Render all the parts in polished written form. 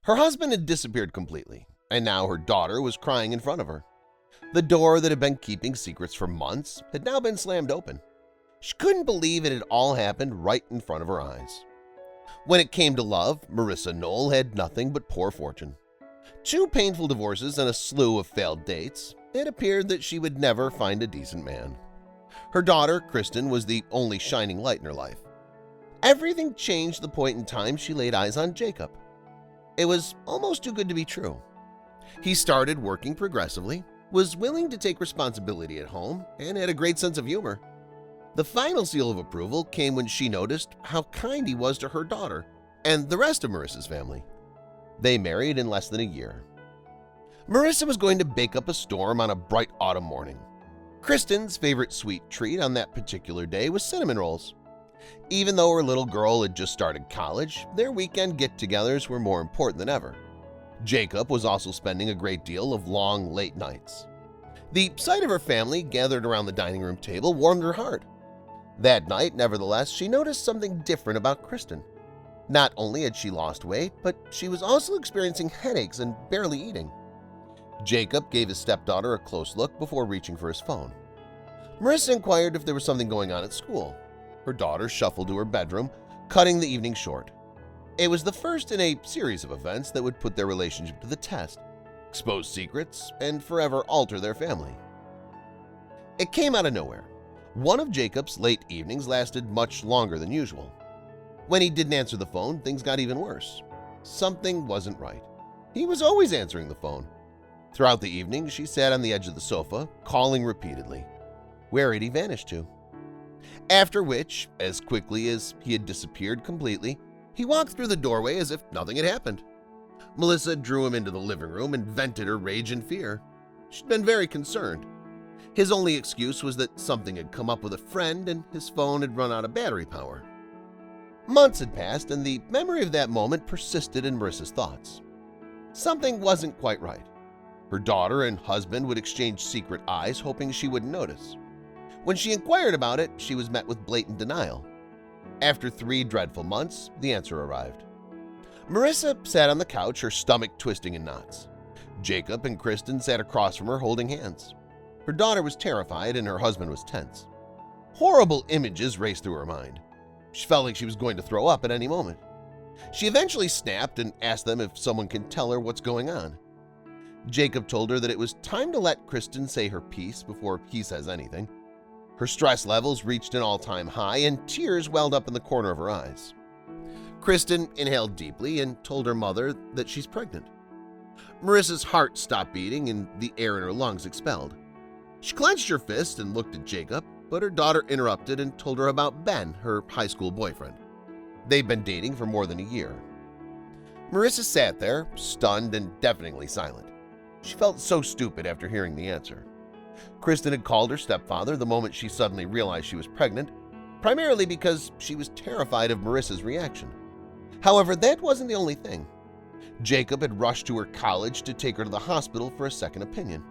Her husband had disappeared completely, and now her daughter was crying in front of her. The door that had been keeping secrets for months had now been slammed open. She couldn't believe it had all happened right in front of her eyes. When it came to love, Marissa Knoll had nothing but poor fortune. 2 painful divorces and a slew of failed dates, it appeared that she would never find a decent man. Her daughter, Kristen, was the only shining light in her life. Everything changed the point in time she laid eyes on Jacob. It was almost too good to be true. He started working progressively, was willing to take responsibility at home, and had a great sense of humor. The final seal of approval came when she noticed how kind he was to her daughter and the rest of Marissa's family. They married in less than a year. Marissa was going to bake up a storm on a bright autumn morning. Kristen's favorite sweet treat on that particular day was cinnamon rolls. Even though her little girl had just started college, their weekend get-togethers were more important than ever. Jacob was also spending a great deal of long, late nights. The sight of her family gathered around the dining room table warmed her heart. That night, nevertheless, she noticed something different about Kristen. Not only had she lost weight, but she was also experiencing headaches and barely eating. Jacob gave his stepdaughter a close look before reaching for his phone. Marissa inquired if there was something going on at school. Her daughter shuffled to her bedroom, cutting the evening short. It was the first in a series of events that would put their relationship to the test, expose secrets, and forever alter their family. It came out of nowhere. One of Jacob's late evenings lasted much longer than usual. When he didn't answer the phone, things got even worse. Something wasn't right. He was always answering the phone. Throughout the evening, she sat on the edge of the sofa, calling repeatedly. Where had he vanished to? After which, as quickly as he had disappeared completely, he walked through the doorway as if nothing had happened. Melissa drew him into the living room and vented her rage and fear. She'd been very concerned. His only excuse was that something had come up with a friend and his phone had run out of battery power. Months had passed and the memory of that moment persisted in Marissa's thoughts. Something wasn't quite right. Her daughter and husband would exchange secret eyes, hoping she wouldn't notice. When she inquired about it, she was met with blatant denial. After 3 dreadful months, the answer arrived. Marissa sat on the couch, her stomach twisting in knots. Jacob and Kristen sat across from her holding hands. Her daughter was terrified and her husband was tense. Horrible images raced through her mind. She felt like she was going to throw up at any moment. She eventually snapped and asked them if someone can tell her what's going on. Jacob told her that it was time to let Kristen say her piece before he says anything. Her stress levels reached an all-time high and tears welled up in the corner of her eyes. Kristen inhaled deeply and told her mother that she's pregnant. Marissa's heart stopped beating and the air in her lungs expelled. She clenched her fist and looked at Jacob, but her daughter interrupted and told her about Ben, her high school boyfriend. They'd been dating for more than a year. Marissa sat there, stunned and deafeningly silent. She felt so stupid after hearing the answer. Kristen had called her stepfather the moment she suddenly realized she was pregnant, primarily because she was terrified of Marissa's reaction. However, that wasn't the only thing. Jacob had rushed to her college to take her to the hospital for a second opinion.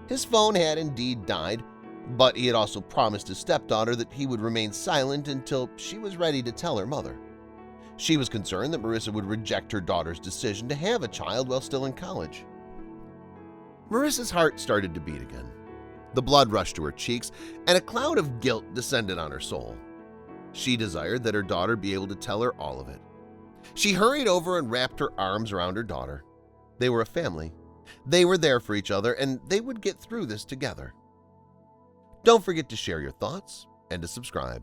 His phone had indeed died, but he had also promised his stepdaughter that he would remain silent until she was ready to tell her mother. She was concerned that Marissa would reject her daughter's decision to have a child while still in college. Marissa's heart started to beat again. The blood rushed to her cheeks, and a cloud of guilt descended on her soul. She desired that her daughter be able to tell her all of it. She hurried over and wrapped her arms around her daughter. They were a family. They were there for each other, and they would get through this together. Don't forget to share your thoughts and to subscribe.